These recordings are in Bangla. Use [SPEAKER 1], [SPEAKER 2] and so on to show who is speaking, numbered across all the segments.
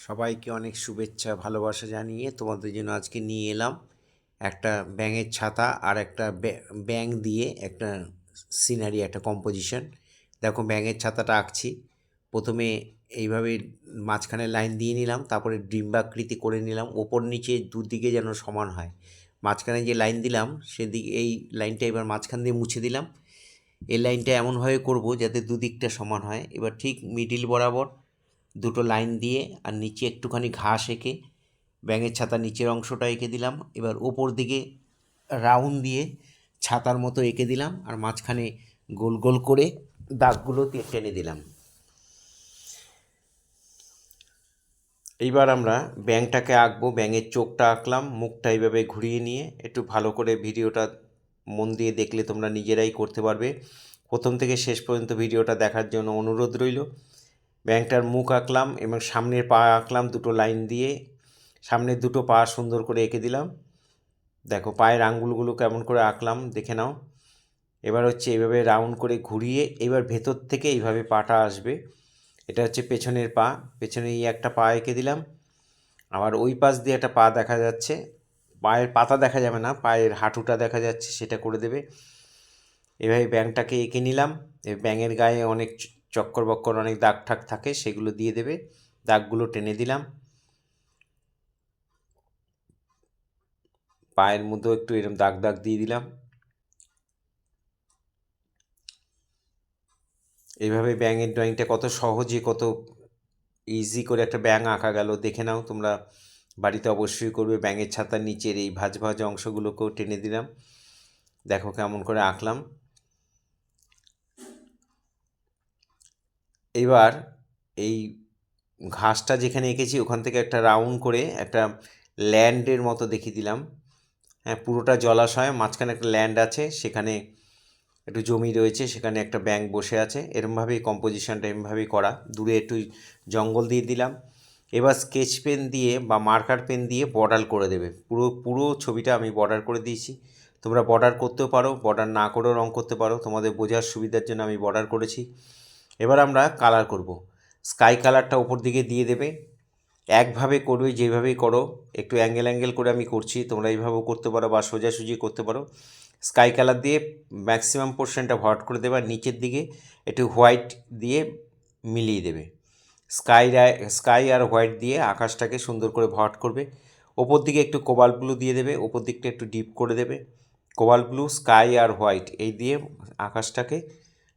[SPEAKER 1] সবাইকে অনেক শুভেচ্ছা ভালোবাসা জানিয়ে তোমাদের জন্য আজকে নিয়ে এলাম একটা ব্যাঙের ছাতা আর একটা ব্যাঙ দিয়ে একটা সিনারি, একটা কম্পোজিশন। দেখো, ব্যাঙের ছাতাটা আঁকছি। প্রথমে এইভাবে মাঝখানে লাইন দিয়ে নিলাম, তারপরে ডিম্বাকৃতি করে নিলাম, ওপর নিচে দুদিকে যেন সমান হয়। মাঝখানে যে লাইন দিলাম সেদিকে এই লাইনটা এবার মাঝখান দিয়ে মুছে দিলাম। এই লাইনটা এমনভাবে করব যাতে দুদিকটা সমান হয়। এবার ঠিক মিডিল বরাবর দুটো লাইন দিয়ে আর নিচে একটুখানি ঘাস এঁকে ব্যাঙের ছাতার নিচের অংশটা এঁকে দিলাম। এবার ওপর দিকে রাউন্ড দিয়ে ছাতার মতো এঁকে দিলাম আর মাঝখানে গোল গোল করে দাগগুলো টেনে দিলাম। এইবার আমরা ব্যাঙটাকে আঁকবো। ব্যাঙের চোখটা আঁকলাম, মুখটা এইভাবে ঘুরিয়ে নিয়ে। একটু ভালো করে ভিডিওটা মন দিয়ে দেখলে তোমরা নিজেরাই করতে পারবে। প্রথম থেকে শেষ পর্যন্ত ভিডিওটা দেখার জন্য অনুরোধ রইল। ব্যাঙটার মুখ আঁকলাম এবং সামনের পা আঁকলাম দুটো লাইন দিয়ে। সামনের দুটো পা সুন্দর করে এঁকে দিলাম। দেখো পায়ের আঙ্গুলগুলো কেমন করে আঁকলাম দেখে নাও। এবার হচ্ছে এইভাবে রাউন্ড করে ঘুরিয়ে এবার ভেতর থেকে এইভাবে পাটা আসবে। এটা হচ্ছে পেছনের পা। পেছনে এই একটা পা এঁকে দিলাম। আবার ওই পাশ দিয়ে একটা পা দেখা যাচ্ছে, পায়ের পাতা দেখা যাবে না, পায়ের হাঁটুটা দেখা যাচ্ছে, সেটা করে দেবে। এভাবে ব্যাঙটাকে এঁকে নিলাম। ব্যাঙের গায়ে অনেক চক্কর বক্কর অনেক দাগ ঠাক থাকে, সেগুলো দিয়ে দেবে। দাগগুলো টেনে দিলাম। পায়ের মধ্যেও একটু এরকম দাগ দাগ দিয়ে দিলাম। এইভাবে ব্যাঙের ড্রয়িংটা কত সহজে, কত ইজি করে একটা ব্যাঙ আঁকা গেল দেখে নাও। তোমরা বাড়িতে অবশ্যই করবে। ব্যাঙের ছাতার নিচের এই ভাঁজ ভাঁজ অংশগুলোকেও টেনে দিলাম। দেখো কেমন করে আঁকলাম। এবার এই ঘাসটা যেখানে এঁকেছি ওখান থেকে একটা রাউন্ড করে একটা ল্যান্ডের মতো দেখিয়ে দিলাম। হ্যাঁ, পুরোটা জলাশয়, মাঝখানে একটা ল্যান্ড আছে, সেখানে একটু জমি রয়েছে, সেখানে একটা ব্যাঙ বসে আছে। এরমভাবেই কম্পোজিশনটা এরমভাবেই করা। দূরে একটু জঙ্গল দিয়ে দিলাম। এবার স্কেচ পেন দিয়ে বা মার্কার পেন দিয়ে বর্ডার করে দেবে। পুরো পুরো ছবিটা আমি বর্ডার করে দিয়েছি। তোমরা বর্ডার করতেও পারো, বর্ডার না করেও রং করতে পারো। তোমাদের বোঝার সুবিধার জন্য আমি বর্ডার করেছি। এবার আমরা কালার করব। স্কাই কালারটা ওপর দিকে দিয়ে দেবে। একভাবে করবে, যেভাবেই করো। একটু অ্যাঙ্গেল অ্যাঙ্গেল করে আমি করছি, তোমরা এইভাবেও করতে পারো বা সোজাসুজি করতে পারো। স্কাই কালার দিয়ে ম্যাক্সিমাম পোর্শনটা ভরাট করে দেবে আর নিচের দিকে একটু হোয়াইট দিয়ে মিলিয়ে দেবে। স্কাই আর হোয়াইট দিয়ে আকাশটাকে সুন্দর করে ভরাট করবে। ওপর দিকে একটু কোবাল্ট ব্লু দিয়ে দেবে, ওপর দিকটা একটু ডিপ করে দেবে। কোবাল্ট ব্লু, স্কাই আর হোয়াইট এই দিয়ে আকাশটাকে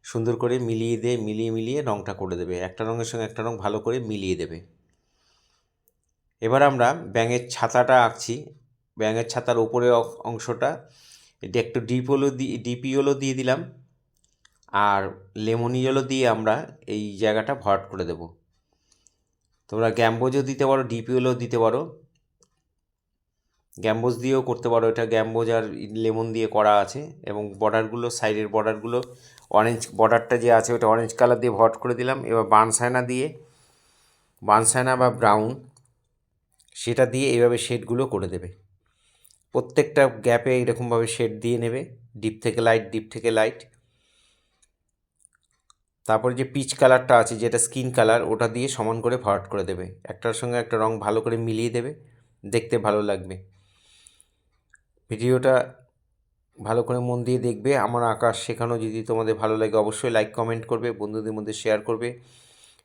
[SPEAKER 1] সুন্দর করে মিলিয়ে মিলিয়ে রঙটা করে দেবে। একটা রঙের সঙ্গে একটা রঙ ভালো করে মিলিয়ে দেবে। এবার আমরা ব্যাঙের ছাতাটা আঁকছি। ব্যাঙের ছাতার উপরে অংশটা এটা একটু ডিপ ইয়েলো দিয়ে দিলাম আর লেমন ইয়েলো দিয়ে আমরা এই জায়গাটা ভরাট করে দেব। তোমরা গ্যাম্বোজও দিতে পারো, ডিপ ইয়েলো দিতে পারো, গ্যাম্বোজ দিয়েও করতে পারো। এটা গ্যাম্বোজ আর লেমন দিয়ে করা আছে। এবং বর্ডারগুলো, সাইডের বর্ডারগুলো অরেঞ্জ, বর্ডারটা যে আছে ওটা অরেঞ্জ কালার দিয়ে ভরাট করে দিলাম। এবার বার্নসাইনা বা ব্রাউন সেটা দিয়ে এইভাবে শেডগুলো করে দেবে। প্রত্যেকটা গ্যাপে এরকমভাবে শেড দিয়ে নেবে, ডিপ থেকে লাইট, ডিপ থেকে লাইট। তারপরে যে পিচ কালারটা আছে, যেটা স্কিন কালার, ওটা দিয়ে সমান করে ভরাট করে দেবে। একটার সঙ্গে একটা রং ভালো করে মিলিয়ে দেবে, দেখতে ভালো লাগবে। ভিডিওটা ভালো করে মন দিয়ে দেখবে। আমার আঁকা শেখানো যদি তোমাদের ভালো লাগে অবশ্যই লাইক কমেন্ট করবে, বন্ধুদের মধ্যে শেয়ার করবে।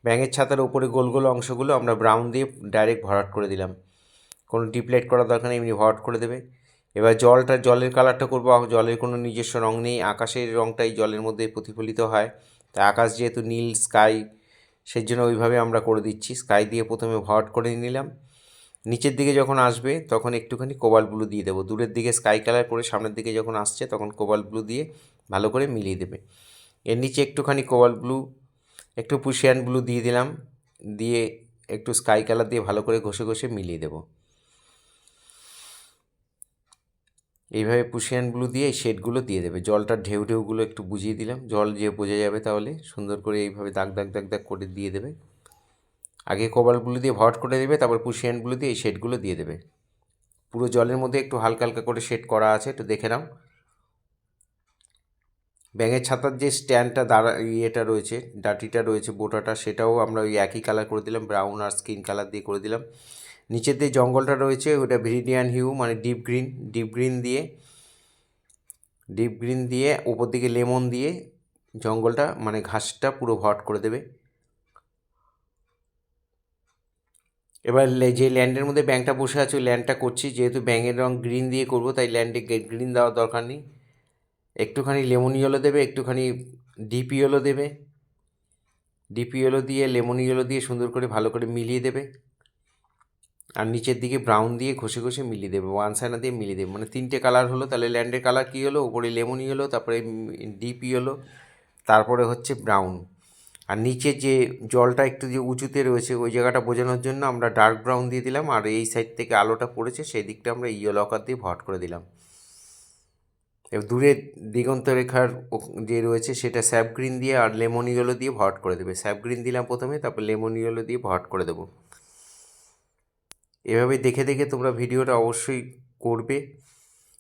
[SPEAKER 1] ব্যাঙের ছাতার উপরে গোল গোল অংশগুলো আমরা ব্রাউন দিয়ে ডাইরেক্ট ভরাট করে দিলাম। কোনো ডিপ লাইট করার দরকার নেই, এমনি ভরাট করে দেবে। এবার জলের কালারটা করবো। জলের কোনো নিজস্ব রং নেই, আকাশের রংটাই জলের মধ্যে প্রতিফলিত হয়। তাই আকাশ যেহেতু নীল স্কাই, সেই জন্য ওইভাবে আমরা করে দিচ্ছি। স্কাই দিয়ে প্রথমে ভরাট করে নিলাম। নিচের দিকে যখন আসবে তখন একটুখানি কোবাল্ট ব্লু দিয়ে দেবো। দূরের দিকে স্কাই কালার করে সামনের দিকে যখন আসছে তখন কোবাল্ট ব্লু দিয়ে ভালো করে মিলিয়ে দেবে। এর নিচে একটুখানি কোবাল্ট ব্লু, একটু পুশিয়ান ব্লু দিয়ে দিলাম। দিয়ে একটু স্কাই কালার দিয়ে ভালো করে ঘষে ঘষে মিলিয়ে দেবো। এইভাবে পুশিয়ান ব্লু দিয়ে এই শেডগুলো দিয়ে দেবে। জলটার ঢেউ ঢেউগুলো একটু বুঝিয়ে দিলাম, জল যে বোঝা যাবে তাহলে সুন্দর করে এইভাবে দাগ দাগ দাগ দাগ করে দিয়ে দেবে। আগে কোবাল্ট ব্লু দিয়ে ভরাট করে দেবে, তারপর পুশিয়ান ব্লু দিয়ে এই শেডগুলো দিয়ে দেবে। পুরো জলের মধ্যে একটু হালকা হালকা করে শেড করা আছে, একটু দেখে নাও। ব্যাঙের ছাতার যে স্ট্যান্ডটা দাঁড়া ইয়েটা রয়েছে, ডাটিটা রয়েছে, বোটাটা, সেটাও আমরা ওই একই কালার করে দিলাম, ব্রাউন আর স্কিন কালার দিয়ে করে দিলাম। নিচের যে জঙ্গলটা রয়েছে ওটা ভিরিডিয়ান হিউ মানে ডিপ গ্রিন দিয়ে উপর দিকে লেমন দিয়ে জঙ্গলটা মানে ঘাসটা পুরো ভট করে দেবে। এবার যে ল্যান্ডের মধ্যে ব্যাঙটা বসে আছে ওই ল্যান্ডটা করছি, যেহেতু ব্যাঙের রং গ্রিন দিয়ে করব তাই ল্যান্ডে গ্রিন দেওয়ার দরকার নেই। একটুখানি লেমন ইয়েলো দেবে, একটুখানি ডিপ ইয়েলো দেবে, ডিপ ইয়েলো দিয়ে লেমন ইয়েলো দিয়ে সুন্দর করে ভালো করে মিলিয়ে দেবে। আর নিচের দিকে ব্রাউন দিয়ে ঘষে ঘষে মিলিয়ে দেবে, ওয়ান সাইনা দিয়ে মিলিয়ে দেবে, মানে 3টে কালার হলো। তাহলে ল্যান্ডের কালার কী হলো, উপরে লেমন ইয়েলো, তারপরে ডিপ ইয়েলো, তারপরে হচ্ছে ব্রাউন। আর নিচে যে জলটা একটু যে উঁচুতে রয়েছে ওই জায়গাটা বোঝানোর জন্য আমরা ডার্ক ব্রাউন দিয়ে দিলাম, আর এই সাইড থেকে আলোটা পড়েছে সেই দিকটা আমরা ইয়েলো আকার দিয়ে ভট করে দিলাম। এবার দূরের দিগন্ত রেখার যে রয়েছে সেটা স্যাপ গ্রিন দিয়ে আর লেমন ইয়েলো দিয়ে ভট করে দেবে। স্যাপ গ্রিন দিলাম প্রথমে, তারপর লেমন ইয়েলো দিয়ে ভট করে দেবো। এভাবে দেখে দেখে তোমরা ভিডিওটা অবশ্যই করবে।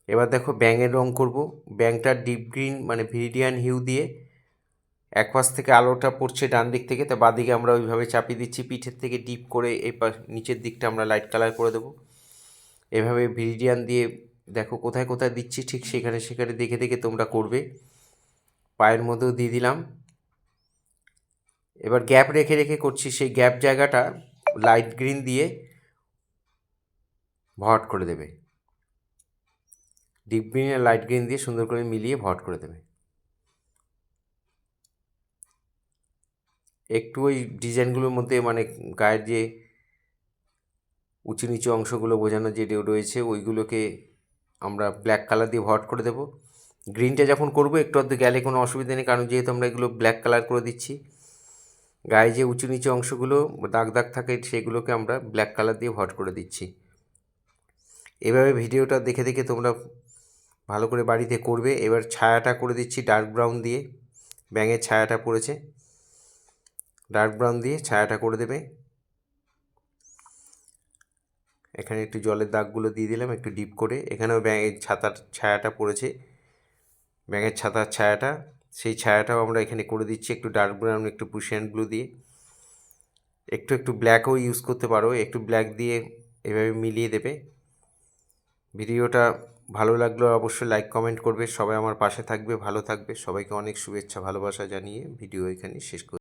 [SPEAKER 1] এবার দেখো ব্যাঙের রং করব। ব্যাঙটা ডিপ গ্রিন মানে ভিরিডিয়ান হিউ দিয়ে এক পাশ থেকে আলোটা পড়ছে ডান দিক থেকে, তা বাদিকে আমরা ওইভাবে চাপিয়ে দিচ্ছি, পিঠের থেকে ডিপ করে এই নিচের দিকটা আমরা লাইট কালার করে দেবো। এভাবে ভিরিডিয়ান দিয়ে দেখো কোথায় কোথায় দিচ্ছি, ঠিক সেখানে সেখানে দেখে দেখে তোমরা করবে। পায়ের মধ্যেও দিয়ে দিলাম। এবার গ্যাপ রেখে রেখে করছি, সেই গ্যাপ জায়গাটা লাইট গ্রিন দিয়ে ভট করে দেবে। ডিপ গ্রিন আর লাইট গ্রিন দিয়ে সুন্দর করে মিলিয়ে ভট করে দেবে। একটু ওই ডিজাইনগুলোর মধ্যে মানে গায়ের যে উঁচু নিচু অংশগুলো বোঝানো যে রয়েছে ওইগুলোকে আমরা ব্ল্যাক কালার দিয়ে ভট করে দেবো। গ্রিনটা যখন করবো একটু অর্ধ গেলে কোনো অসুবিধা নেই, কারণ যেহেতু আমরা এগুলো ব্ল্যাক কালার করে দিচ্ছি। গায়ে যে উঁচু নিচু অংশগুলো দাগ দাগ থাকে সেগুলোকে আমরা ব্ল্যাক কালার দিয়ে ভট করে দিচ্ছি। এভাবে ভিডিওটা দেখে দেখে তোমরা ভালো করে বাড়িতে করবে। এবার ছায়াটা করে দিচ্ছি ডার্ক ব্রাউন দিয়ে, ব্যাঙের ছায়াটা পড়েছে, ডার্ক ব্রাউন দিয়ে ছায়াটা করে দেবে। এখানে একটু জলের দাগগুলো দিয়ে দিলাম একটু ডিপ করে। এখানেও ব্যাঙের ছাতার ছায়াটা পড়েছে, ব্যাঙের ছাতার ছায়াটা, সেই ছায়াটাও আমরা এখানে করে দিচ্ছি একটু ডার্ক ব্রাউন একটু পুশিয়ান ব্লু দিয়ে। একটু একটু ব্ল্যাকও ইউজ করতে পারো, একটু ব্ল্যাক দিয়ে এভাবে মিলিয়ে দেবে। ভিডিওটা ভালো লাগলে অবশ্যই লাইক কমেন্ট করবে, সবাই আমার পাশে থাকবে, ভালো থাকবে। সবাইকে অনেক শুভেচ্ছা ভালোবাসা জানিয়ে ভিডিও এখানে শেষ করছি।